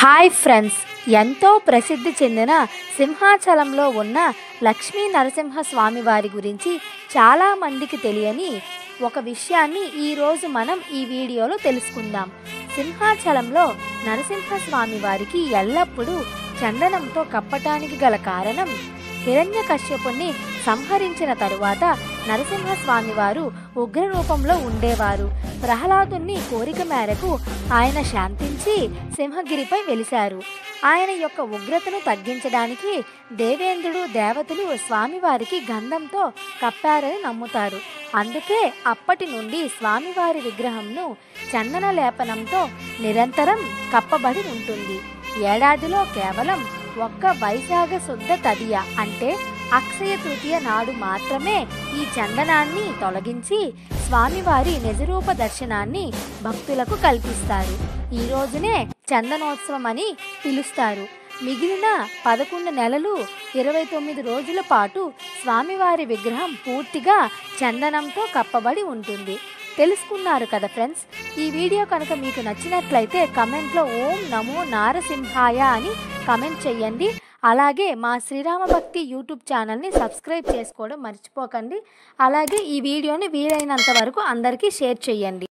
Hi friends, ఎంతో ప్రసిద్ధి చెందిన సింహాచలంలో ఉన్న లక్ష్మీ నరసింహ స్వామి వారి గురించి చాలామందికి తెలియని ఒక విషయాన్ని ఈరోజు మనం ఈ వీడియోలో తెలుసుకుందాం. సింహాచలంలో నరసింహస్వామి వారికి ఎల్లప్పుడూ చందనంతో కప్పటానికి గల కారణం, హిరణ్యకశ్యపుని సంహరించిన తరువాత నరసింహస్వామి వారు ఉగ్ర రూపంలో ఉండేవారు. ప్రహ్లాదుని కోరిక మేరకు ఆయన శాంతించి సింహగిరిపై వెలిశారు. ఆయన యొక్క ఉగ్రతను తగ్గించడానికి దేవేంద్రుడు, దేవతలు స్వామివారికి గంధంతో కప్పారని నమ్ముతారు. అందుకే అప్పటి నుండి స్వామివారి విగ్రహంను చందన లేపనంతో నిరంతరం కప్పబడి ఉంటుంది. ఏడాదిలో కేవలం ఒక్క వైశాఖ శుద్ధ తదియ అంటే అక్షయ తృతీయ నాడు మాత్రమే ఈ చందనాన్ని తొలగించి స్వామివారి నిజరూప దర్శనాన్ని భక్తులకు కల్పిస్తారు. ఈ రోజునే చందనోత్సవం అని పిలుస్తారు. మిగిలిన 11 నెలలు 29 రోజుల పాటు స్వామివారి విగ్రహం పూర్తిగా చందనంతో కప్పబడి ఉంటుంది. తెలుసుకున్నారు కదా ఫ్రెండ్స్. ఈ వీడియో కనుక మీకు నచ్చినట్లయితే కమెంట్లో ఓం నమో నారసింహాయ అని కమెంట్ చేయండి. అలాగే మా శ్రీరామ భక్తి యూట్యూబ్ ఛానల్ని సబ్స్క్రైబ్ చేసుకోవడం మర్చిపోకండి. అలాగే ఈ వీడియోని వీలైనంత వరకు అందరికీ షేర్ చేయండి.